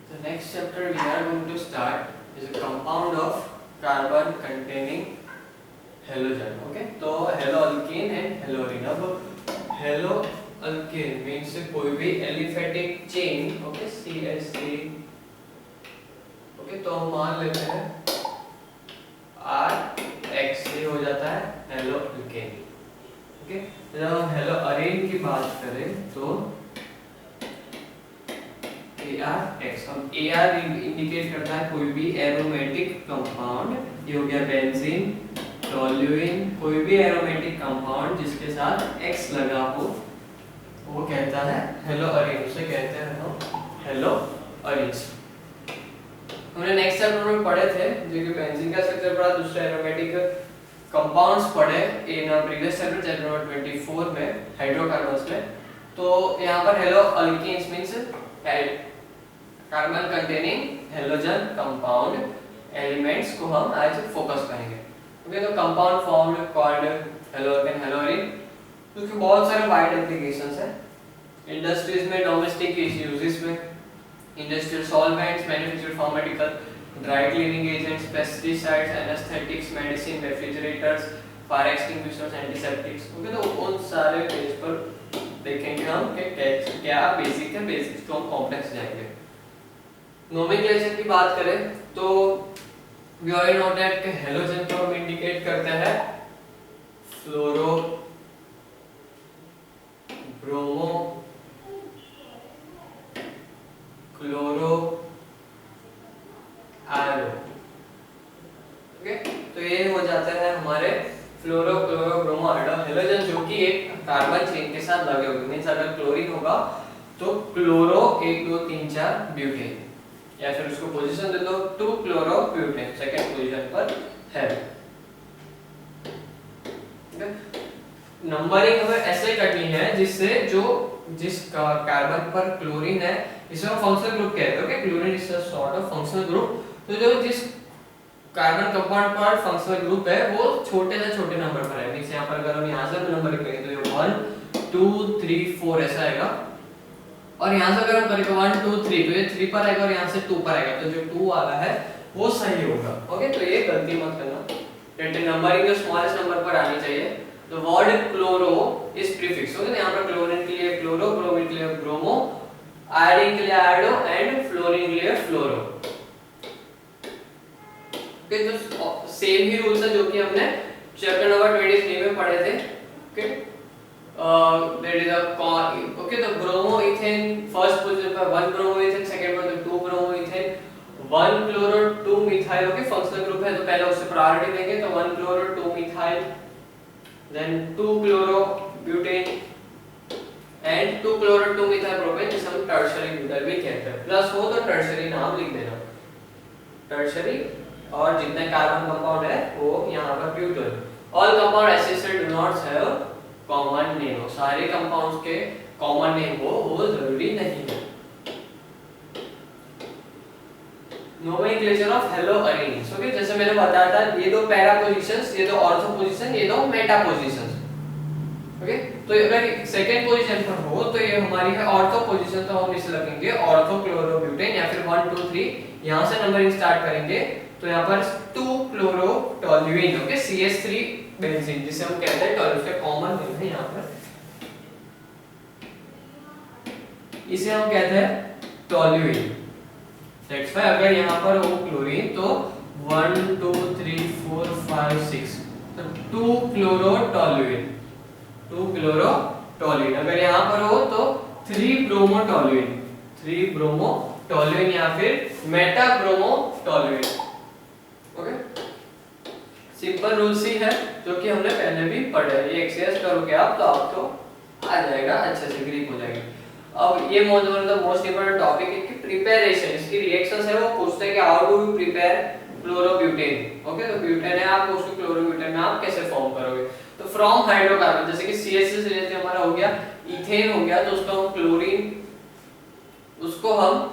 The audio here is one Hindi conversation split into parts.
The next chapter we are going to start is a compound of carbon containing halogen. Okay, तो haloalkane and halorine. अब haloalkane means कोई भी aliphatic chain, okay, CH3, okay, तो हम मान लेते हैं RX से हो जाता है haloalkane. Okay, जब हम haloarine की बात करें तो ARX, हम AR इंडिकेट करता है कोई भी एरोमेटिक कंपाउंड. ये हो गया बेंजीन, टोल्यूइन, कोई भी एरोमेटिक कंपाउंड जिसके साथ X लगा हो वो कहता है हेलोअरीन. उसे कहते हैं हम हेलोअरीन्स. हमने नेक्स्ट चैप्टर में पढ़े थे जो कि बेंजीन का स्ट्रक्चर पढ़ा, दूसरा एरोमेटिक कंपाउंड्स पढ़े in previous chapter chapter number 24 में हाइड्रोकार्बन्स में. तो यहाँ पर haloalkanes means carbon containing halogen compound elements को हम आज फोकस करेंगे. ओके, तो compound formed called haloalkane haloarene, उसके बहुत सारे वाइड एप्लीकेशंस हैं. इंडस्ट्रीज में, डोमेस्टिक यूजेस में, industrial solvents, manufactured pharmaceutical, dry cleaning agents, pesticides, anaesthetics, medicine, refrigerators, fire extinguishers, antiseptics. Okay, तो उन सारे पेज पर देखेंगे हम कि क्या बेसिक है, बेसिक्स को हम कॉम्प्लेक्स जाएंगे. नोमेनक्लेचर की बात करें तो वी ऑलरेडी नो दैट कि हेलोजन को हम इंडिकेट करते हैं फ्लोरो, ब्रोमो, क्लोरो, एरो. ओके, तो ये हो जाता है हमारे फ्लोरो, क्लोरो, ब्रोमो, एरो हेलोजन जो कि एक कार्बन चेन के साथ लगे होंगे. मींस अगर क्लोरीन होगा तो क्लोरो 1 2 3 4 ब्यूटेन, या फिर उसको पोजीशन दे दो 2 क्लोरो ब्यूटेन सेकंड पोजीशन पर है. नंबरिंग हमें ऐसे करनी है जिससे जो जिस कार्बन पर क्लोरीन है इसे हम फंक्शनल ग्रुप कहते हैं. Okay, chlorine is a sort of functional group. तो जो जिस कार्बन कंपाउंड पर फंक्शनल ग्रुप है वो छोटे से छोटे नंबर पर है. मींस यहां पर अगर हम यहां से नंबर करेंगे तो ये 1 2 3 4 ऐसा आएगा, और यहां से अगर हम करेंगे 1 2 3 तो ये 3 पर आएगा और यहां से 2 पर आएगा, तो जो 2 वाला है वो सही होगा. ओके, तो ये गलती मत करना. डेट नंबरिंग जो स्मॉलेस्ट नंबर पर आनी चाहिए. तो word chloro is prefix. Okay, यहाँ पर क्लोरीन के लिए क्लोरो, ब्रोमीन के लिए ब्रोमो, आयोडीन के लिए आयोडो एंड फ्लोरीन के लिए फ्लोरो. ओके, तो सेम ही रूल्स है जो कि हमने चैप्टर नंबर 23 में पढ़े थे. Okay, that is a okay, तो ब्रोमो इथेन फर्स्ट पोजीशन पर 1 ब्रोमो इथेन, सेकंड पर 2 bromo ethane, 1 chloro 2 methyl. Okay, functional group है तो पहले उससे प्रायोरिटी देंगे. तो 1 chloro 2 methyl, then 2 chloro butane and 2 chloro 2 methyl propane, जिसे हम टर्शियरी ब्यूटाइल भी कहते हैं. प्लस हो तो टर्शियरी नाम लिख देना. टर्शियरी और जितने कार्बन कंपाउंड है वो यहाँ पर butane. All compound acid do not have common name. सारे कंपाउंड्स के कॉमन नेम हो वो जरूरी नहीं है. Nomenclature of हेलोअरीन्स. ओके, जैसे मैंने बताया था ये दो पैरा पोजीशंस, ये दो ऑर्थो पोजीशन, ये दो मेटा पोजीशंस. ओके, तो अगर सेकंड पोजीशन पर हो तो ये हमारी है ऑर्थो पोजीशन, तो हम इसे लिखेंगे ऑर्थो क्लोरो ब्यूटेन, या फिर 1 2 3 यहां से नंबरिंग स्टार्ट करेंगे. तो यहाँ पर 2 chloro toluene. Okay, CH3 benzene जिसे हम कहते हैं टोल्यूइन, उसका कॉमन नेम है यहाँ पर, इसे हम कहते हैं टोल्यूइन. दैट्स व्हाई अगर यहाँ पर हो क्लोरीन तो 1 2 3 4 5 6 तो 2 क्लोरो टोल्यूइन, 2 क्लोरो टोल्यूइन. अगर यहाँ पर हो तो 3 ब्रोमो टोल्यूइन, 3 ब्रोमो टोल्यूइन, या फिर meta bromo toluene. Okay, simple rules ही है जो कि हमने पहले भी पढ़े. ये एक्सरसाइज करोगे आप तो आपको आ जाएगा, अच्छे से ग्रिप हो जाएगी. अब ये one of the most important topic है कि प्रिपरेशन, इसकी रिएक्शंस है वो पूछते हैं कि how do you prepare chlorobutane. Okay, तो ब्यूटेन है, आप उसको क्लोरोब्यूटेन में आप कैसे फॉर्म करोगे. तो फ्रॉम हाइड्रोकार्बन, जैसे कि CH से जैसे हमारा हो गया इथेन हो गया, तो उसको हम क्लोरीन, उसको हम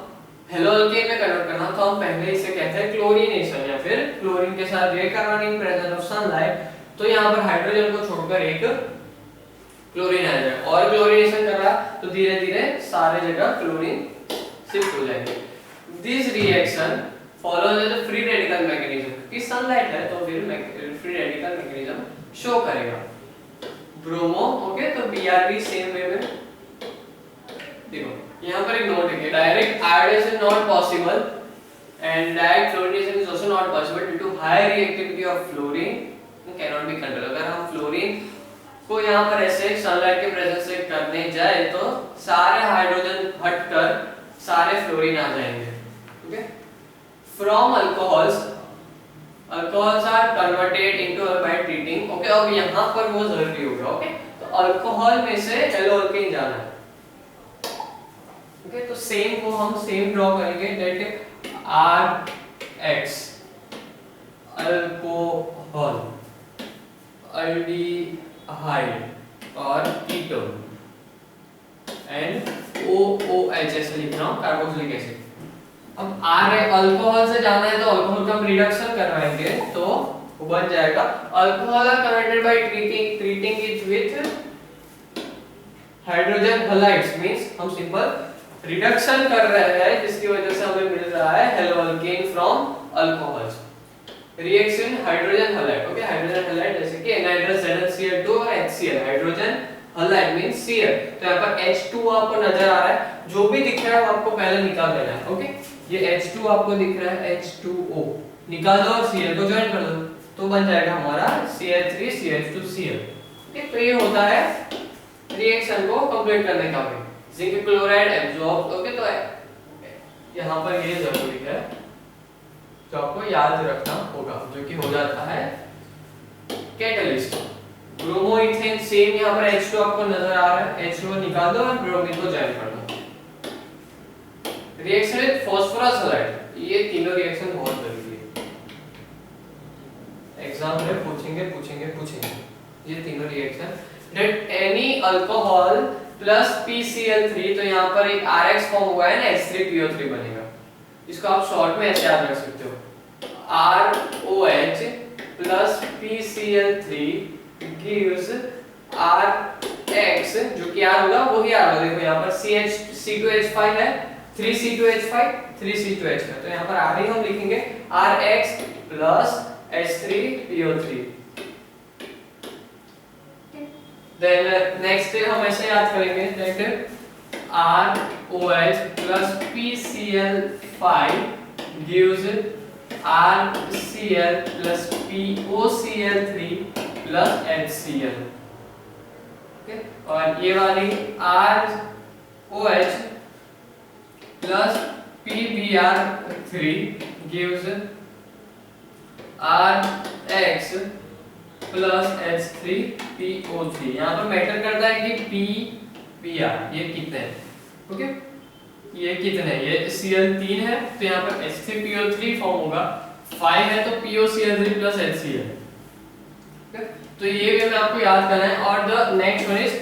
हेलोअल्केन में कन्वर्ट करना, तो हम पहले इसे कहते हैं क्लोरीनेशन, या फिर क्लोरीन के साथ reaction in presence of sunlight. तो यहाँ पर हाइड्रोजन को छोड़कर एक क्लोरीन आ जाएगा, और क्लोरीनेशन कर रहा तो धीरे धीरे सारे जगह क्लोरीन शिफ्ट हो जाएंगे. This reaction follows the free radical mechanism, कि सनलाइट है तो फिर फ्री रेडिकल मैकेनिज्म शो करेगा। ब्रोमो, ओके, तो BRB सेम वे में। देखो यहाँ पर एक नोट है कि direct iodization not possible and direct fluorination is also not possible due to high reactivity of fluorine can not be controlled. अगर हम फ्लोरीन को यहाँ पर ऐसे सनलाइट के प्रेजेंस से करने जाए तो सारे हाइड्रोजन हटकर सारे फ्लोरीन आ जाएंगे। Okay, from alcohols are converted into by treating. Okay, अब यहाँ पर वो जरूरी होगा। ओके, तो अल्कोहल में से हेलो अल्केन जाना है। ओके, तो सेम को हम सेम ड्रॉ करेंगे, दैट RX अल्कोहल, अल्डिहाइड और कीटोन एंड OOH ऐसे लिखना हो, कार्बोक्सिलिक एसिड। अब अल्कोहल से जाना है तो अल्कोहल का हम रिडक्शन करवाएंगे तो वो बन जाएगा alcohol are converted by treating it with hydrogen halides, means हम सिंपल रिडक्शन कर रहे हैं जिसकी वजह से हमें मिल रहा है hello alkane from alcohols. Reaction hydrogen halide, okay, hydrogen halide जैसे कि एनहाइड्रस ZnCl2 और HCl, hydrogen halide means Cl। तो यहाँ पर H2 आपको नजर आ रहा है, जो भी दिख रहा है वो आपको पहले निकाल देना है। ओके, ये H2 आपको दिख रहा है, H2O निकाल दो और Cl को ज्वाइन कर दो तो बन जाएगा हमारा Cl3CH2Cl। ओके, तो ये होता है रिएक्शन को कंप्लीट करने का वे। जिंक क्लोराइड एब्जॉर्ब, ओके, तो यहाँ पर ये जरूरी है जो आपको याद रखना होगा, जो कि हो जाता है कैटलिस्ट। ब्रोमोइथेन सेम, यहाँ पर H2 आपको नजर आ रहा है, H2 निकाल दो और ब्रोमीन को ज्वाइन कर दो। रिएक्शन विद फास्फोरस हैलाइड, ये तीनों रिएक्शन बहुत जरूरी है, एग्जाम में पूछेंगे ये तीनों reaction. That any alcohol plus PCl3, तो यहाँ पर एक RX फॉर्म हुआ है ना, H3PO3 बनेगा। इसको आप शॉर्ट में ऐसे याद रख सकते हो, ROH plus PCl3 gives RX, जो कि R होगा वही R होगा। देखो यहाँ पर C2H5 है, 3C2H5 3C2H5, तो यहाँ पर R ही हम लिखेंगे RX plus H3PO3। Then next हम ऐसे याद करेंगे that ROH plus PCl5 gives RCl plus POCl3 plus HCl। Okay, और ये वाली ROH plus PBr3 gives RX plus H3PO3। यहाँ पर मैटर करता है कि PBr ये कितने हैं। ओके, ये कितने, ये Cl3 है तो यहाँ पर H3PO3 फॉर्म होगा, 5 है तो POCl3 प्लस HCl। तो ये भी हमें आपको याद करना है। और the next one is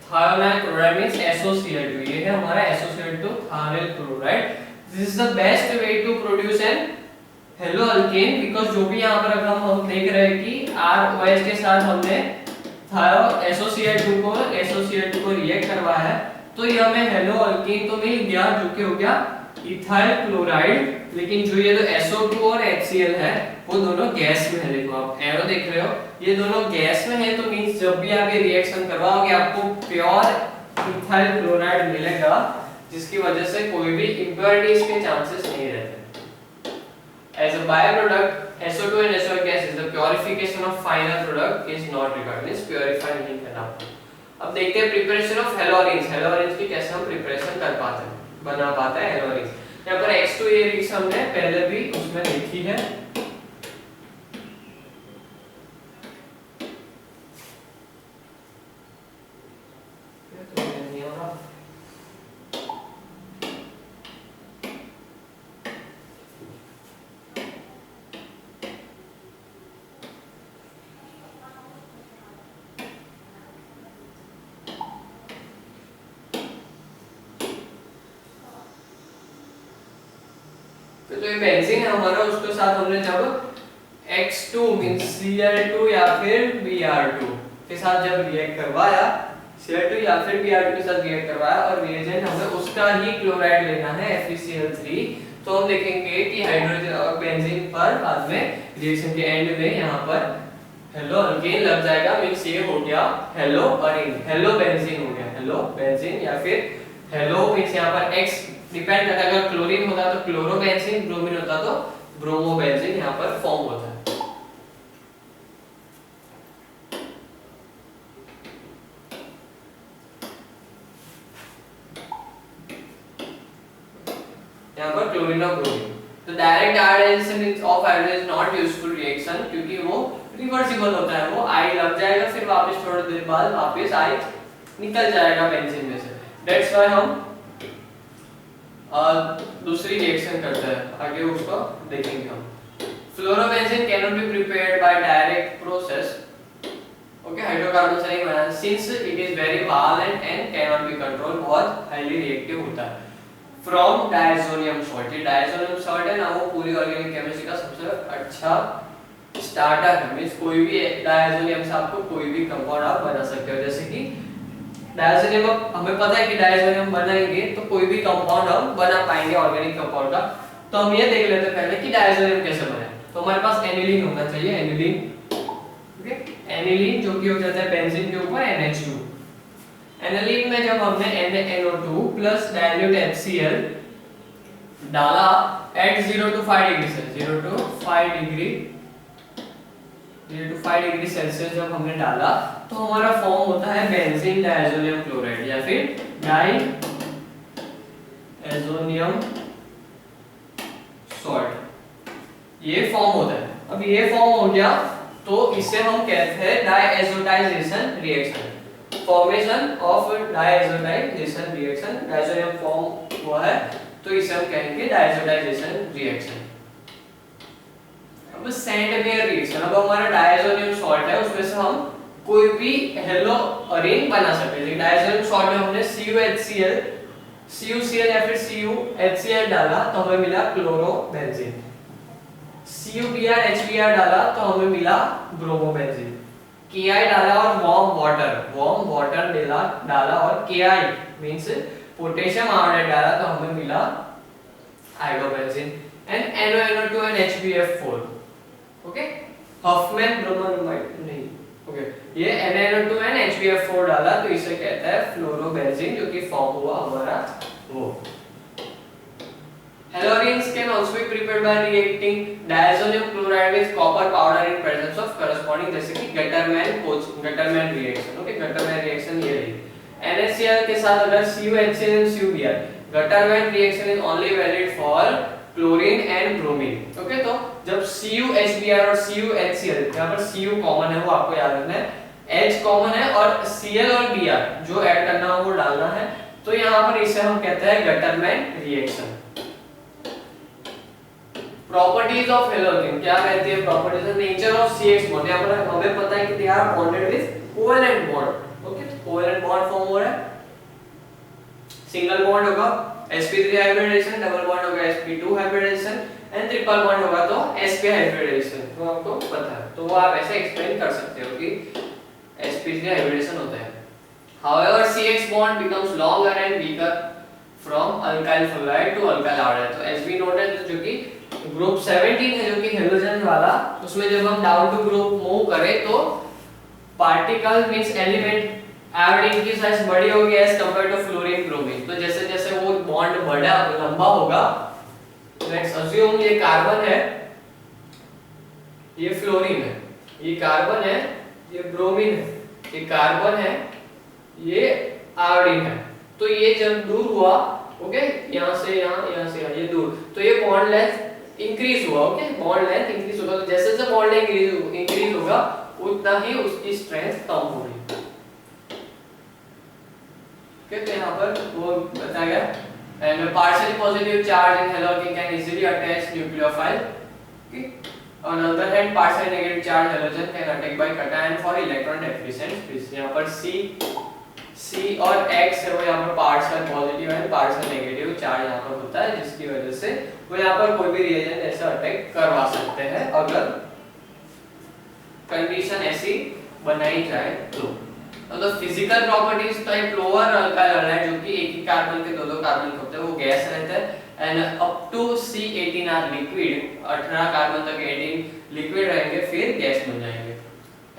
thionyl chloride means SOCl2, ये है हमारा SOCl2 thionyl chloride. This is the best way to produce an halo alkane, because जो भी यहाँ पर अगर हम देख रहे हैं कि ROH के साथ हमने SOCl2 को रिएक्ट करवाया है तो ये हमें हेलो अल्केन तो मिल गया, जो कि हो गया इथाइल क्लोराइड। लेकिन जो ये SO2 और HCl है वो दोनों गैस में है। देखो आप एरो देख रहे हो, ये दोनों गैस में है, तो मींस जब भी आप ये रिएक्शन करवाओगे आपको प्योर इथाइल क्लोराइड मिलेगा, जिसकी वजह से कोई भी इंप्योरिटीज के चांसेस नहीं रहते। As a byproduct, SO2 and SO gas is the purification of final product is not required, means purify नहीं करना। अब देखते हैं प्रिपरेशन ऑफ हेलोरिन्स। हेलोरिन्स की कैसे हम प्रिपरेशन कर पाते हैं, बना पाते हैं हेलोरिन्स। यहाँ पर X2 ये रिएक्शन हमने पहले भी उसमें लिखी है। तो ये बेंजीन है हमारा, उसके साथ हमने जब X2 मींस Cl2 या फिर Br2 के साथ जब रिएक्ट करवाया, Cl2 या फिर Br2 के साथ रिएक्ट करवाया और रिएजेंट हमें उसका ही क्लोराइड लेना है FeCl3। तो हम देखेंगे कि हाइड्रोजन और बेंजीन पर बाद में रिएक्शन के एंड में यहाँ पर हेलो अल्केन लग जाएगा, मींस ये हो गया हेलो अरीन, हेलो बेंजीन हो गया, हेलो बेंजीन या फिर हेलो मींस यहाँ पर X डिपेंड करता है, अगर क्लोरीन होता तो क्लोरोबेंजीन, ब्रोमीन होता तो ब्रोमोबेंजीन यहाँ पर फॉर्म होता है। यहाँ पर क्लोरीन और ब्रोमीन। तो direct iodization of hydrogen is not useful reaction, क्योंकि वो रिवर्सिबल होता है, वो आई लग जाएगा फिर वापस थोड़ी देर बाद वापस आई निकल जाएगा बेंजीन में से। दैट्स व्हाई हम दूसरी रिएक्शन करते हैं, आगे उसको देखेंगे हम। Fluorobenzene can not be prepared by direct process, okay, hydrocarbon से नहीं बना, since it is very violent and can not be controlled, बहुत हाईली रिएक्टिव होता है। फ्रॉम डायज़ोनियम सॉल्ट, ये डायज़ोनियम सॉल्ट है ना, वो पूरी ऑर्गेनिक केमिस्ट्री का सबसे अच्छा स्टार्टर है, मींस कोई भी डायज़ोनियम से आपको कोई भी कंपाउंड आप बना सकते हो। जैसे कि डायज़ोनियम, हमें पता है कि डायज़ोनियम बनाएंगे तो कोई भी कंपाउंड हम बना पाएंगे ऑर्गेनिक कंपाउंड का। तो हम ये देख लेते हैं पहले कि डायज़ोनियम कैसे बने। तो हमारे पास एनिलीन होना चाहिए, एनिलीन, ओके, एनिलीन जो कि हो जाता है बेंजीन के ऊपर NH2। एनिलीन में जब हमने NaNO2 प्लस डाइल्यूट HCl डाला एट 0 to 5 डिग्री से, 0 to 5 डिग्री सेल्सियस जब हमने डाला तो हमारा फॉर्म होता है बेंजीन डायज़ोनियम क्लोराइड या फिर डाइएज़ोनियम सॉल्ट, ये फॉर्म होता है। अब ये फॉर्म हो गया तो इसे हम कहते हैं diazotisation reaction, formation of diazotisation reaction, diazonium form हुआ है तो इसे हम कहेंगे डायएज़ोटाइजेशन रिएक्शन। अब सैंडवेयर रिएक्शन, अब हमारा डायज़ोनियम सॉल्ट है उसमें से हम कोई भी हेलो अरीन बना सकते हैं। डायज़ोनियम सॉल्ट में हमने CuHCl या फिर CuHCl डाला तो हमें मिला क्लोरोबेंजीन, CuBr HBr डाला तो हमें मिला ब्रोमोबेंजीन, Ki डाला और वार्म वाटर डाला और Ki मींस पोटेशियम आयोडाइड डाला तो हमें मिला iodobenzene and NaNO2 and HBF4, okay, Hoffmann bromamide नहीं, ओके, ये NaNO2 and HBF4 डाला तो इसे कहता है फ्लोरोबेंजीन, जो कि फॉर्म हुआ हमारा वो। Halogens can also be prepared by reacting diazonium chloride with copper powder in presence of corresponding, जैसे कि Gattermann reaction, okay, Gattermann reaction ये रही। NaCl के साथ अगर CuHCl and CuBr, Gattermann reaction is only valid for chlorine and bromine, okay. तो जब CuHBr और CuHCl, यहाँ पर Cu कॉमन है वो आपको याद रखना है, H कॉमन है और Cl और Br जो ऐड करना हो वो डालना है, तो यहाँ पर इसे हम कहते हैं Gattermann reaction. Properties of halogen क्या कहती है? Properties nature of CH bond, यहाँ पर हमें पता है कि they are bonded with covalent bond, okay, covalent bond form हो रहा है, सिंगल बॉन्ड होगा sp3 हाइब्रिडाइजेशन, डबल बॉन्ड होगा sp2 hybridization and triple bond होगा तो sp हाइब्रिडाइजेशन, तो आपको पता है, तो वो आप ऐसे एक्सप्लेन कर सकते हो कि sp3 हाइब्रिडेशन होता है। However, CH bond becomes longer and weaker from alkyl fluoride to alkyl iodide, तो as we noted जो कि ग्रुप 17 है जो कि हेलोजन वाला, उसमें जब हम डाउन टू ग्रुप मूव करें तो पार्टिकल मींस एलिमेंट आयोडीन की साइज बड़ी होगी as compare to fluorine bromine, तो जैसे जैसे वो बॉन्ड बड़ा लंबा होगा, लेट्स अज्यूम ये कार्बन है, ये फ्लोरीन है, ये कार्बन है, ये ब्रोमीन है, ये कार्बन है, ये आयोडीन है, तो ये जब दूर हुआ, ओके, यहाँ से यहाँ से ये दूर, तो ये बॉन्ड लेंथ इंक्रीज हुआ, ओके, बॉन्ड लेंथ इंक्रीज होगा, तो जैसे जैसे बॉन्ड लेंथ इंक्रीज होगा उतना ही उसकी स्ट्रेंथ कम होगी, ओके। तो यहाँ पर वो बताया गया and partially positive charge in halogen can easily attach nucleophile, okay, on the other hand partially negative charge halogen can attack by cation for electron deficient species, यहाँ पर C और X है वो यहाँ पर पार्शियल पॉजिटिव है, पार्शियल नेगेटिव चार्ज यहाँ पर होता है, जिसकी वजह से वो यहाँ पर कोई भी रिएजेंट ऐसा अटैक करवा सकते हैं अगर कंडीशन ऐसी बनाई जाए तो। तो फिजिकल प्रॉपर्टीज तो एक लोअर अल्काइल हैलाइड जो कि एक ही कार्बन के दो कार्बन होते हैं वो गैस रहते हैं, and up to C18 are liquid, 18 carbon तक 18 लिक्विड रहेंगे, फिर गैस बन जाएंगे।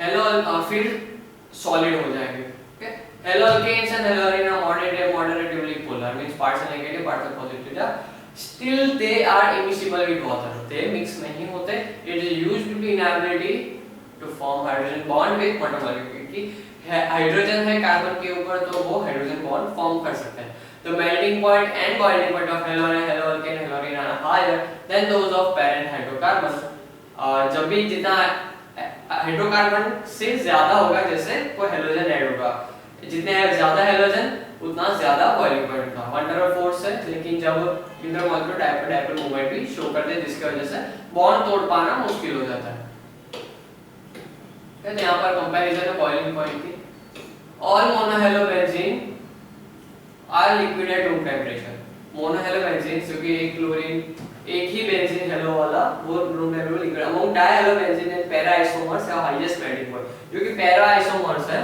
हेलो फिर सॉलिड हो जाएंगे। Okay, haloalkanes and haloarene are moderatively polar, means parts are negative, parts are positive, still they are immiscible with water, they mix नहीं होते। it is used to be inability to form hydrogen bond with water molecule, क्योंकि हाइड्रोजन है कार्बन के ऊपर तो वो हाइड्रोजन बॉन्ड फॉर्म कर सकते हैं। The melting point and boiling point of heloarine, heloalkane, heloarine are higher than those of parent hydrocarbon। जब भी जितना हाइड्रोकार्बन से ज्यादा होगा, जैसे कोई हेलोजन ऐड होगा, जितने ज्यादा हेलोजन उतना ज्यादा बॉइलिंग पॉइंट का वन टर्म फोर्स है, लेकिन जब इंटरमॉलिक्यूलर डायपोल मूवमेंट भी शो करते हैं जिसकी वजह से बॉन्ड तोड़ पाना मुश्किल हो जाता है। तो यहाँ पर कंपैरिजन है बॉइलिंग पॉइंट की। All monohalobenzene are liquid at room temperature. Monohalobenzene जो कि एक क्लोरीन एक ही बेंजीन हेलो वाला वो room temperature liquid, among dihalobenzene and para isomers है हाईएस्ट मेल्टिंग पॉइंट। जो कि पैरा आइसोमर्स है,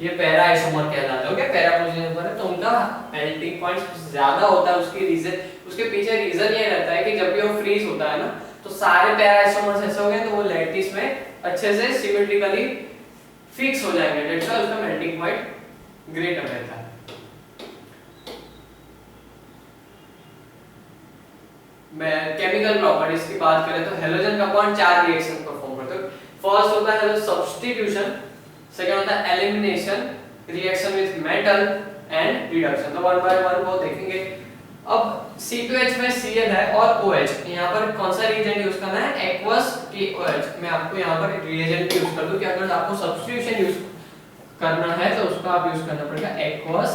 ये पैरा आइसोमर कहलाते हैं। ओके, पैरा पोजीशन पर है तो उनका मेल्टिंग पॉइंट ज्यादा होता है। उसके रीजन, उसके पीछे रीजन ये रहता है कि जब भी वो फ्रीज होता है ना, तो सारे पैरा आइसोमर्स ऐसे हो गए तो वो लैटिस में अच्छे से सिमेट्रिकली फिक्स हो जाएंगे, दैट्स व्हाई उसका मेल्टिंग पॉइंट ग्रेटर रहता है। मैं केमिकल प्रॉपर्टीज की बात करें तो हेलोजन कंपाउंड चार रिएक्शन परफॉर्म करते हैं। फर्स्ट होता है सब्स्टिट्यूशन, सेकंड होता है elimination, reaction with metal and reduction. तो वन बाय वन वो देखेंगे। अब C2H में Cl है और OH, यहाँ पर कौन सा रिएजेंट यूज करना है? Aqueous KOH। मैं आपको यहाँ पर रिएजेंट यूज कर दूं कि अगर आपको सब्स्टिट्यूशन यूज करना है तो उसका आप यूज करना पड़ेगा एक्वस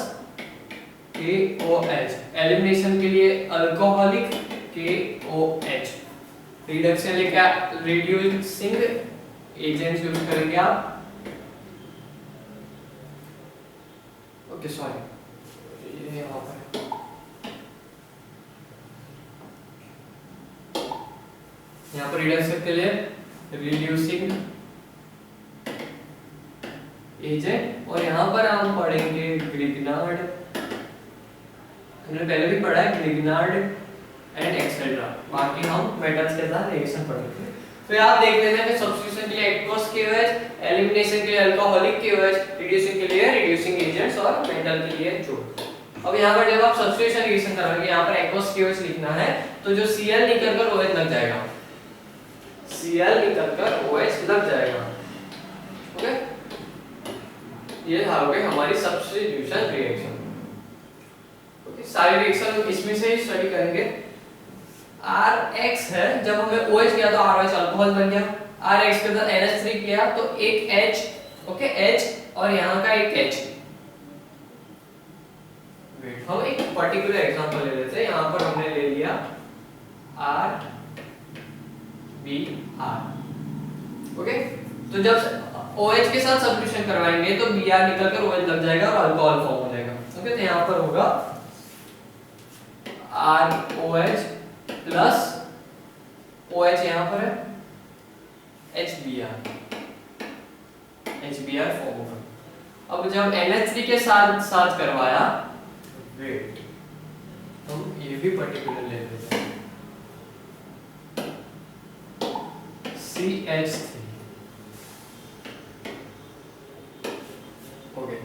KOH। एलिमिनेशन के लिए अल्कोहलिक KOH। रिडक्शन के लिए रिड्यूसिंग एजेंट्स यूज करेंगे आप। ओके सॉरी, ये यहाँ पर यहाँ पर रिडक्शन के लिए रिड्यूसिंग एजेंट, और यहाँ पर हम पढ़ेंगे ग्रिग्नार्ड। हमने पहले भी पढ़ा है ग्रिग्नार्ड एंड एक्सेट्रा। बाकी हम मेटल्स के साथ रिएक्शन पढ़ेंगे। तो आप देख लेते हैं कि सब्स्टिट्यूशन के लिए एक्वस KOH, एलिमिनेशन के लिए अल्कोहलिक KOH, रिड्यूसिंग के लिए रिड्यूसिंग एजेंट्स और मेटल के लिए जो। अब यहाँ पर जब आप सब्स्टिट्यूशन रिएक्शन करोगे, यहाँ पर एक्वस KOH लिखना है तो जो Cl निकलकर OH लग जाएगा, Cl निकलकर OH लग जाएगा। ओके, ये हो गई हमारी सब्स्टिट्यूशन रिएक्शन। ओके, सारी रिएक्शन इसमें से ही स्टडी करेंगे। Rx है, जब हमें OH किया तो RH अल्कोहल बन गया। Rx के साथ NH3 किया तो एक H, ओके H और यहाँ का एक H। वेट, हम एक पर्टिकुलर एग्जांपल ले लेते हैं। यहाँ पर हमने ले लिया RBr। ओके, तो जब OH के साथ सब्स्टिट्यूशन करवाएंगे तो Br निकलकर OH लग जाएगा और अल्कोहल फॉर्म हो जाएगा। ओके, तो यहाँ पर होगा ROH प्लस OH यहाँ पर है HBr फॉर्म होगा। अब जब NH3 के साथ करवाया, वेट हम ये भी पर्टिकुलर ले लेते हैं CH3। ओके,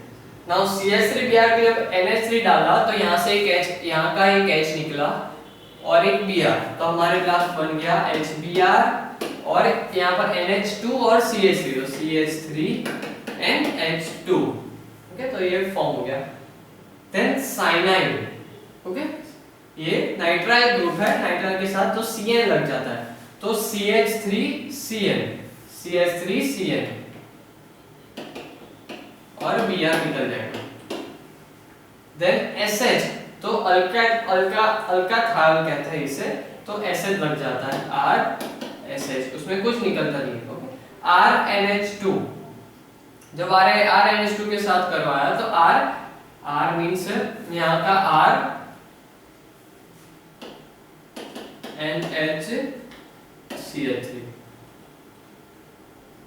नाउ CH3Br के जब NH3 डाला तो यहाँ से एक H, यहाँ का एक H निकला और एक Br, तो हमारे पास बन गया HBr और यहाँ पर NH2 और CH3, तो CH3 and H2। ओके, तो ये फॉर्म हो गया। Then cyanide. ओके, ये नाइट्राइल ग्रुप है, नाइट्राइल के साथ तो Cn लग जाता है, तो CH3Cn और Br निकल जाएगा। देन SH, तो अल्काथाल कहते हैं इसे, तो एसिड लग जाता है RSH, उसमें कुछ निकलता नहीं है। ओके, RNH2, जब RNH2 के साथ करवाया तो R मींस यहाँ का R NH CH3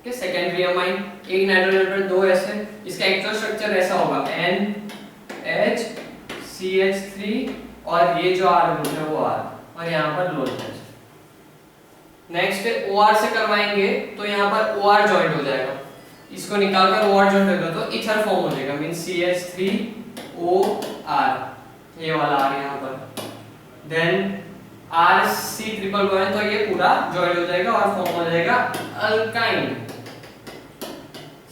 के सेकेंडरी अमाइन, एक नाइट्रोजन पर दो एसिड इसका एक्चुअल स्ट्रक्चर ऐसा होगा NHCH3 और ये जो R ग्रुप है वो R और यहाँ पर लोन है। नेक्स्ट OR से करवाएंगे तो यहाँ पर OR जॉइंट हो जाएगा, इसको निकालकर OR जॉइंट होगा तो इथर फॉर्म हो जाएगा, मींस CH3OR, ये वाला R यहाँ पर। देन RC ट्रिपल बॉन्ड तो ये पूरा जॉइंट हो जाएगा और फॉर्म हो जाएगा अल्काइन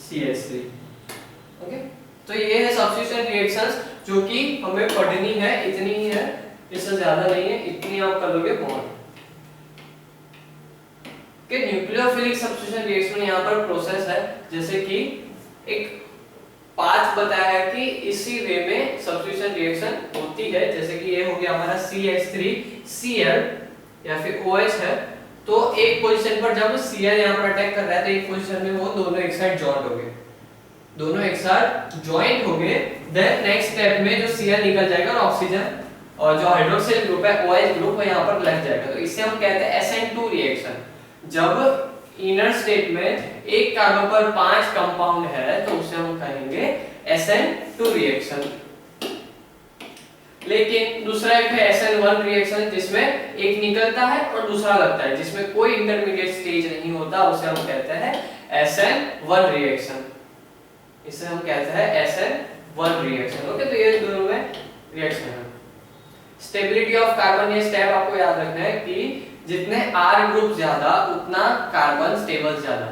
CH3। ओके, तो ये है सब्स्टिट्यूशन रिएक्शंस जो कि हमें पढ़नी है, इतनी ही है, इससे ज्यादा नहीं है, इतनी आप कर लोगे बहुत। कि न्यूक्लियोफिलिक सब्स्टिट्यूशन रिएक्शन यहाँ पर प्रोसेस है, जैसे कि एक 5 बताया है कि इसी वे में सब्स्टिट्यूशन रिएक्शन होती है। जैसे कि ये हो गया हमारा CH3Cl या फिर OH है, तो एक पोजीशन पर जब Cl यहाँ पर अटैक कर रहा है तो एक पोजीशन में वो दोनों एक साथ जॉइंट हो गए, दोनों एक साथ जॉइंट हो गए। देन नेक्स्ट स्टेप में जो Cl निकल जाएगा और ऑक्सीजन और जो हाइड्रोक्सिल ग्रुप है OH ग्रुप वो यहाँ पर लग जाएगा, तो इसे हम कहते हैं SN2 रिएक्शन। जब इनर स्टेट में एक कार्बन पर 5 कंपाउंड है तो उसे हम कहेंगे SN2 रिएक्शन। लेकिन दूसरा एक है SN1 रिएक्शन जिसमें एक निकलता है और दूसरा लगता है, जिसमें कोई इंटरमीडिएट स्टेज नहीं होता, उसे हम कहते हैं SN1 रिएक्शन। इसे हम कहते हैं SN1 रिएक्शन। ओके, तो ये दोनों में रिएक्शन है। स्टेबिलिटी ऑफ कार्बन, ये स्टेप आपको याद रखना है कि जितने R ग्रुप ज्यादा उतना कार्बन स्टेबल ज्यादा।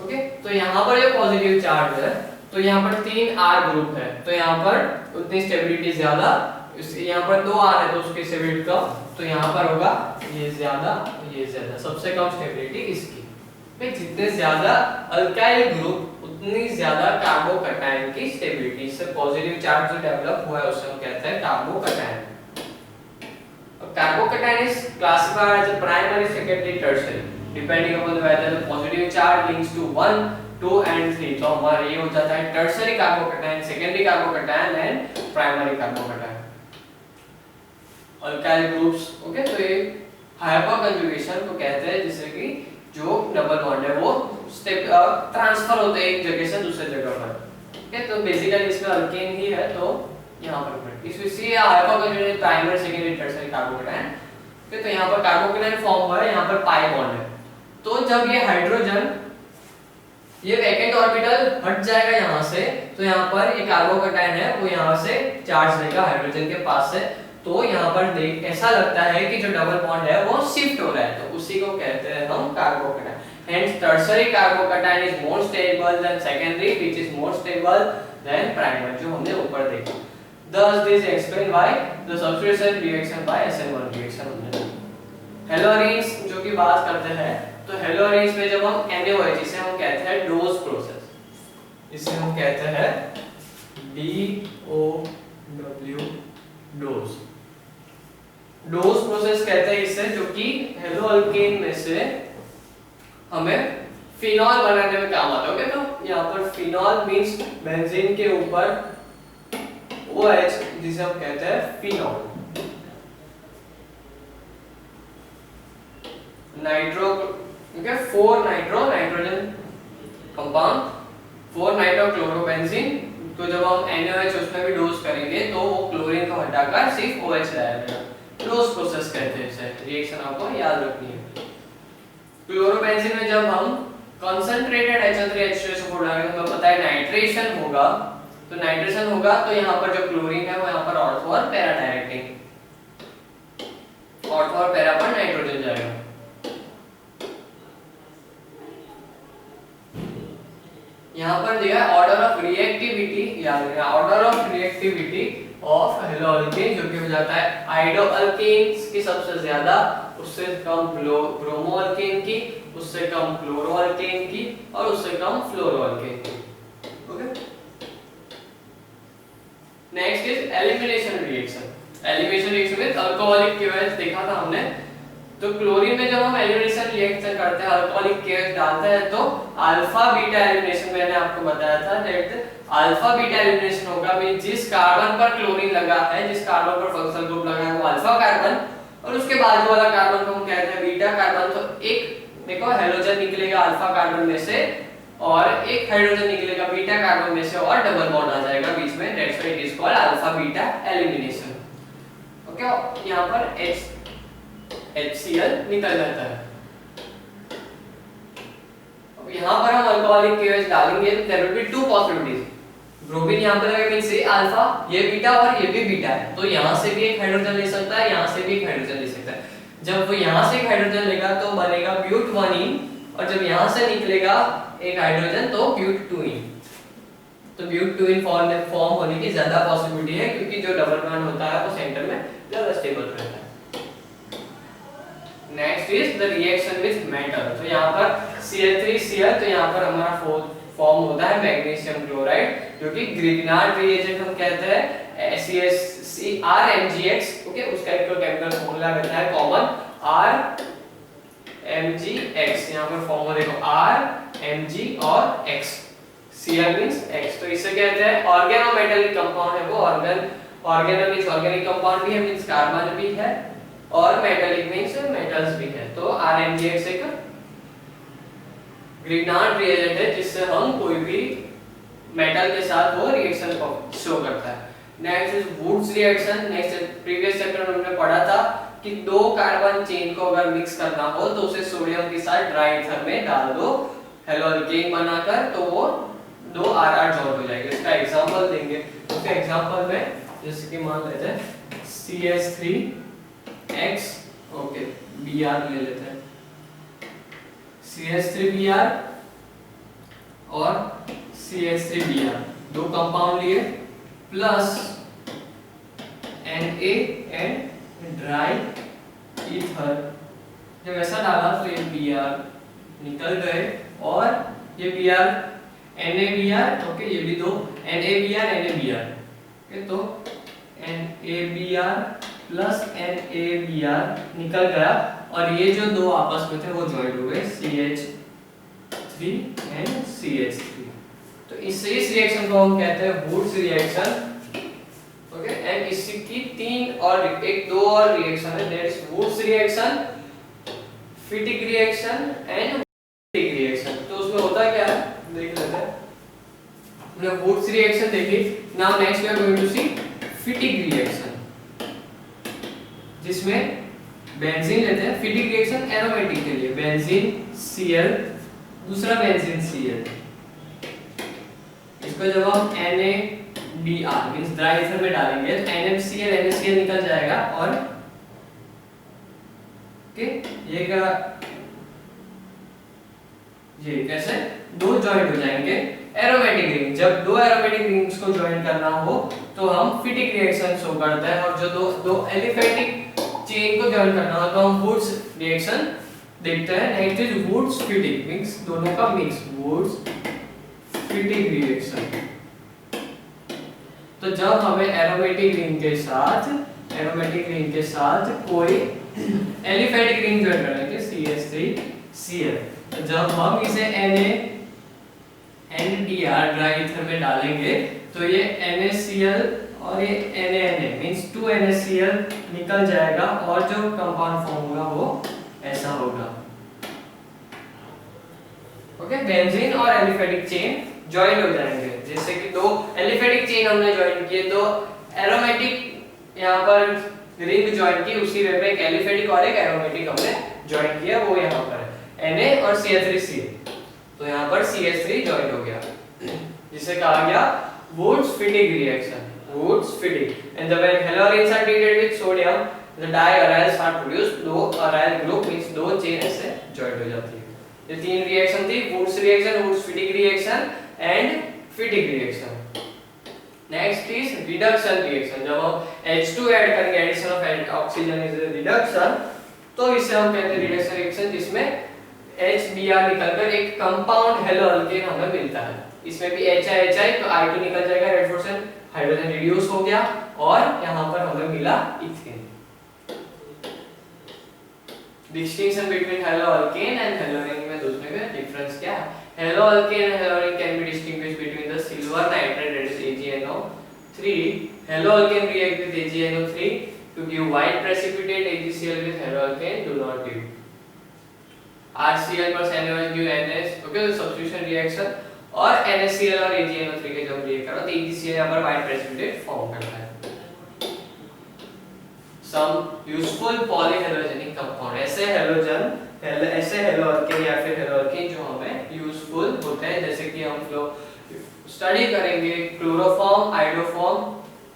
ओके, तो यहाँ पर ये पॉजिटिव चार्ज है तो यहाँ पर 3 R ग्रुप है तो यहाँ पर उतनी स्टेबिलिटी ज्यादा, यहाँ पर 2 R है तो उसकी स्टेबिलिटी कम, तो यहाँ पर होगा ये ज्यादा ये ज्यादा, सबसे कम स्टेबिलिटी इसकी। जितने ज्यादा अल्काइल ग्रुप उतनी ज्यादा कार्बोकैटायन की स्टेबिलिटी। इससे पॉजिटिव चार्ज जो डेवलप हुआ है उसे हम कहते हैं carbocation. Carbocation is classified as a primary, secondary, tertiary, depending upon whether the positive charge links to 1, 2 and 3. तो हमारा ये हो जाता है tertiary carbocation, secondary carbocation and primary carbocation. Alkyl groups, okay, तो ये hyperconjugation को कहते हैं, जिससे कि जो डबल बॉन्ड है वो स्टेप ट्रांसफर होते हैं एक जगह से दूसरे जगह पर। ओके, तो बेसिकली इसमें अल्केन ही है तो यहाँ पर इसलिए हाइपोकैटायन प्राइमरी, सेकेंडरी, टर्शियरी कार्बोकैटायन। तो यहाँ पर कार्बोकैटायन फॉर्म हुआ है, यहाँ पर पाई बॉन्ड है, तो जब ये हाइड्रोजन ये वैकेंट ऑर्बिटल हट जाएगा यहाँ से तो यहाँ पर ये कार्बोकैटायन है वो यहाँ से चार्ज लेगा हाइड्रोजन के पास से, तो यहाँ पर देख ऐसा लगता है कि जो डबल बॉन्ड है वो शिफ्ट हो रहा है, तो उसी को कहते हैं हम carbocation. Hence tertiary carbocation is more stable than secondary, which is more stable than primary, जो हमने ऊपर देखा। Thus this explain why the substitution reaction by SN1 reaction होने लगी। हेलोरीन्स जो की बात करते हैं तो हेलोरीन्स में जब हम NaOH, इसे हम कहते हैं डोज प्रोसेस, इसे हम कहते हैं DOW डोज। डोज प्रोसेस कहते हैं इसे, जो कि हेलो अल्केन में से हमें फिनॉल बनाने में काम आता है। ओके, तो यहाँ पर फिनॉल मींस बेंजीन के ऊपर OH, जिसे हम कहते हैं phenol. Nitro, okay, 4 nitrogen compound, 4 nitrochlorobenzene, तो जब हम NaOH उसमें भी डोज करेंगे तो वो क्लोरीन को हटाकर सिर्फ OH रहेगा। डोज प्रोसेस कहते हैं इसे, रिएक्शन आपको याद रखनी है। क्लोरोबेंजीन में जब हम कंसंट्रेटेड HO3H2SO4 डालेंगे तो हमें पता है नाइट्रेशन होगा, तो नाइट्रेशन होगा तो यहाँ पर जो क्लोरीन है वो यहाँ पर ऑर्थो और पैरा डायरेक्टिंग, ऑर्थो और पैरा पर नाइट्रोजन जाएगा। यहाँ पर दिया है ऑर्डर ऑफ रिएक्टिविटी, याद रखना order of reactivity of hello alkane, जो कि हो जाता है आइडो अल्केन्स की सबसे ज्यादा, उससे कम ब्रोमो अल्केन की, उससे कम क्लोरो अल्केन की और उससे कम फ्लोरो अल्केन की। Okay, next is elimination reaction. Elimination reaction में अल्कोहलिक केओएच देखा था हमने, तो क्लोरीन में जब हम एलिमिनेशन रिएक्शन करते हैं अल्कोहलिक केओएच डालते हैं तो अल्फा बीटा एलिमिनेशन, मैंने आपको बताया था दैट अल्फा बीटा एलिमिनेशन होगा, मींस जिस कार्बन पर क्लोरीन लगा है, जिस कार्बन पर फंक्शनल ग्रुप लगा है वो अल्फा कार्बन और उसके बाजू वाला कार्बन को हम कहते हैं बीटा कार्बन। तो एक देखो हेलोजन निकलेगा अल्फा कार्बन में से, और एक हाइड्रोजन निकलेगा बीटा कार्बन में से और डबल बॉन्ड आ जाएगा बीच में, that's why it is called alpha beta elimination. Okay, यहाँ पर HCl निकल जाता है। अब यहाँ पर हम अल्कोहलिक KOH डालेंगे तो there will be two possibilities. Bromine यहाँ पर लगेगा मींस अल्फा, ये बीटा और ये भी बीटा है, तो यहाँ से भी एक हाइड्रोजन ले सकता है, यहाँ से भी एक हाइड्रोजन ले सकता है। जब वो यहाँ से एक हाइड्रोजन लेगा तो बनेगा ब्यूट 1ene, और जब यहाँ से निकलेगा एक हाइड्रोजन तो ब्यूट 2ene। तो ब्यूट 2ene फॉर्म होने की ज्यादा पॉसिबिलिटी है, क्योंकि जो डबल बॉन्ड होता है वो सेंटर में ज्यादा स्टेबल रहता है। Next is the reaction with metal. तो यहाँ पर Cl3Cl, तो यहाँ पर हमारा फॉर्म होता है मैग्नीशियम क्लोराइड, जो कि ग्रिग्नार्ड रिएजेंट हम कहते हैं CsCrMgX। ओके, उसका एक केमिकल फॉर्मूला रहता है कॉमन RMgX। यहाँ पर फॉर्मूला देखो RMg और X, Cl मींस X, तो इसे कहते हैं ऑर्गेनोमेटेलिक कंपाउंड है वो। ऑर्गेनो मींस ऑर्गेनिक कंपाउंड भी है, मींस कार्बन भी है, और मेटेलिक मींस मेटल्स भी है। तो RMgX एक ग्रिग्नार्ड रिएजेंट है जिससे हम कोई भी मेटल के साथ वो रिएक्शन को शो करता है। Next is Wurtz reaction. Next previous chapter में हमने पढ़ा था कि दो कार्बन चेन को अगर मिक्स करना हो तो उसे सोडियम के साथ ड्राई ईथर में डाल दो हेलोअल्केन बनाकर, तो वो दो RR जॉइंट हो जाएंगे। इसका एग्जांपल देंगे। उसके एग्जांपल में जैसे कि मान लेते हैं CH3X, ओके Br ले लेते हैं, CH3Br और CH3Br, दो कंपाउंड लिए, plus Na and dry ether. जब ऐसा डाला तो ये Br निकल गए, और ये Br NaBr, ओके ये भी दो NaBr NaBr, ओके तो NaBr प्लस NaBr निकल गया, और ये जो दो आपस में थे वो ज्वाइंट हो गए CH3 एंड CH3। तो इस रिएक्शन को हम कहते हैं वुड्स रिएक्शन। ओके, एंड इसकी तीन और एक दो और रिएक्शन है, that is Wurtz reaction, Fittig reaction and Fittig reaction. तो उसमें होता क्या है देख लेते हैं। हमने वुड्स रिएक्शन देखी, now next we are going to see Fittig reaction, जिसमें बेंजीन लेते हैं। फिटिक रिएक्शन एरोमेटिक के लिए बेंजीन Cl, दूसरा बेंजीन Cl, इसको जब हम NaBr मींस ड्राई ईथर में डालेंगे तो NaCl निकल जाएगा, और ओके ये का ये कैसे दो जॉइंट हो जाएंगे एरोमेटिक रिंग। जब दो एरोमेटिक रिंग्स को ज्वाइन करना हो तो हम फिटिक रिएक्शन शो करते हैं, और जो दो एलिफेटिक चेन को ज्वाइन करना हो तो हम वुड्स रिएक्शन देखते हैं। Next is Wurtz Fittig means दोनों का मिक्स, वुड्स फिटिक रिएक्शन। तो जब हमें एरोमेटिक रिंग के साथ कोई एलिफेटिक रिंग ज्वाइन करना है CH3Cl, तो जब हम इसे NaNDr ड्राई ईथर में डालेंगे तो ये NaCl और ये Na मींस 2 NaCl निकल जाएगा, और जो कंपाउंड फॉर्म होगा वो ऐसा होगा। ओके, बेंजीन और एलिफेटिक चेन ज्वाइन हो जाएंगे। जैसे कि दो एलिफेटिक चेन हमने ज्वाइन किए, तो एरोमेटिक यहाँ पर रिंग ज्वाइन की, उसी वे में एक एलिफेटिक और एक एरोमेटिक हमने ज्वाइन किया, वो यहाँ पर है Na और CH3Cl। तो यहाँ पर CH3 ज्वाइन हो गया, जिसे कहा गया Wurtz Fittig reaction, Wurtz Fittig. And when halogens are treated with sodium, the diaryls are produced, दो aryl group means दो चेन ऐसे ज्वाइन हो जाती है। ये तीन रिएक्शन थी, Wurtz reaction, Wurtz Fittig reaction and Fittig reaction. Next is reduction reaction. जब हम H2 ऐड करेंगे, addition of oxygen is reduction, तो इसे हम कहते हैं रिडक्शन रिएक्शन, जिसमें HBr निकलकर एक कंपाउंड हेलोअल्केन हमें मिलता है। इसमें भी HI तो I2 निकल जाएगा, रेड फॉस्फेट हाइड्रोजन रिड्यूस हो गया, और यहाँ पर हमें मिला ethane. Distinction between haloalkane and haloarene में दूसरे में डिफरेंस क्या है? Haloalkane and haloarene can be distinguished between the silver nitrate that is AgNO3. Heloalkane react with AgNO3 to give white precipitate. AgCl with heloalkane do not give. RCl plus NaOH give NH, okay, तो सब्स्टिट्यूशन रिएक्शन और NaCl और AgNO3 के जब रिएक्ट करो तो EgCl यहाँ पर वाइट प्रेसिपिटेट फॉर्म करता है। Some useful polyhalogenic compound, ऐसे हेलो अल्केन या फिर हेलो अल्केन जो हमें यूजफुल होते हैं, जैसे कि हम लोग स्टडी करेंगे chloroform, iodoform,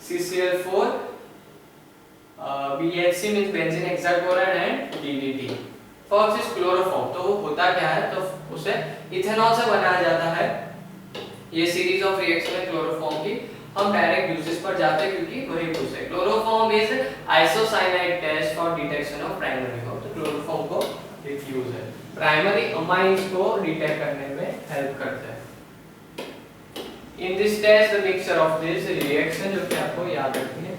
CCl4, BHC means benzene hexachloride and DDT। First is chloroform, तो होता क्या है, तो उसे इथेनॉल से बनाया जाता है। ये सीरीज ऑफ रिएक्शन है क्लोरोफॉर्म की, हम डायरेक्ट यूजेस पर जाते हैं क्योंकि वही पूछ है। Chloroform is isocyanide test for detection of primary form, तो क्लोरोफॉर्म को एक यूज है, प्राइमरी अमाइंस को डिटेक्ट करने में हेल्प करता है। In this test the mixture of this reaction, जो कि आपको याद रखनी है,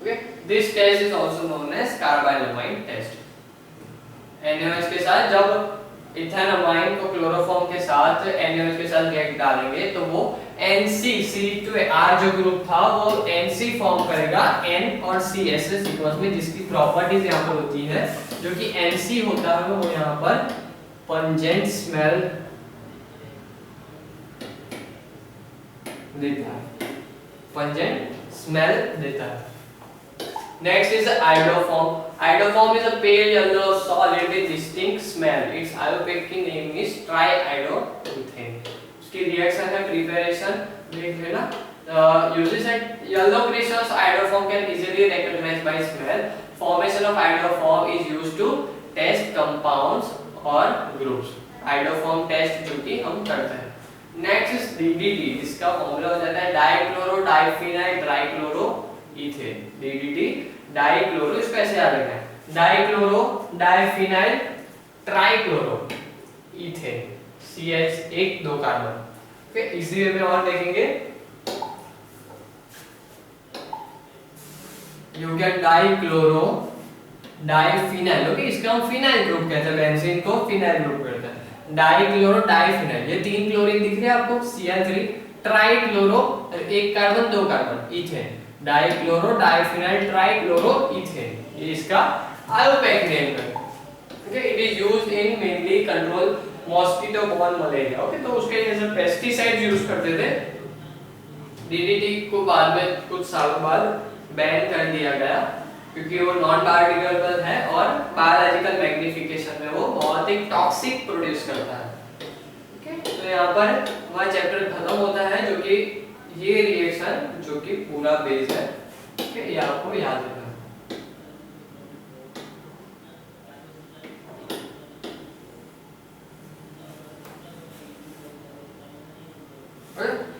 ओके, this test is also known as carbylamine test. NaOH के साथ जब इथेन अमाइन को क्लोरोफॉर्म के साथ NaOH के साथ रिएक्ट डालेंगे तो वो NC2R जो ग्रुप था वो NC फॉर्म करेगा N और C ऐसे सीक्वेंस में, जिसकी प्रॉपर्टीज यहाँ पर होती है, जो कि NC होता है वो यहाँ पर पंजेंट स्मेल देता है, पंजेंट स्मेल देता है। Next is iodoform. Iodoform is a pale yellow solid with distinct smell. Its allopathic name is triiodotane. उसकी रिएक्शन है प्रिपरेशन, देख लेना। Uses at yellow crystals, iodoform can easily recognize by smell. Formation of iodoform is used to test compounds or groups. Iodoform test जो कि हम करते हैं। Next is DDT, जिसका फॉर्मूला हो जाता है dichloro diphenyl trichloro ethane. DDT dichloro, इसको ऐसे याद रखना है, dichloro diphenyl trichloro ethane, CH एक दो कार्बन। ओके, इसी वे में और देखेंगे, you get dichloro diphenyl, okay, इसका हम फिनाइल ग्रुप कहते हैं, बेंजीन को फिनाइल ग्रुप कहते हैं। डाइक्लोरो डाइफिनाइल, ये तीन क्लोरीन दिख रहे हैं आपको, Cl3, ट्राइक्लोरो एक कार्बन दो carbon ethane, dichloro diphenyl trichloro ethane, ये इसका एलोपैथिक नेम है। Okay, it is used in mainly control mosquito borne malaria. Okay, तो उसके लिए जैसे पेस्टिसाइड्स यूज करते थे, DDT को बाद में कुछ सालों बाद बैन कर दिया गया क्योंकि वो नॉन बायोडिग्रेडेबल है और बायोलॉजिकल मैग्निफिकेशन में वो बहुत ही टॉक्सिक प्रोड्यूस करता है। ओके, तो यहाँ पर हमारा चैप्टर खत्म होता है, जो कि ये रिएक्शन जो कि पूरा बेस है, ठीक है, ये आपको याद रखना है।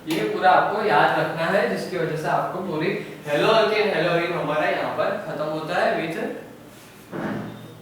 ये पूरा आपको याद रखना है, जिसकी वजह से आपको पूरी हेलो अल्केन हेलोइन हमारा यहाँ पर खत्म होता है विथ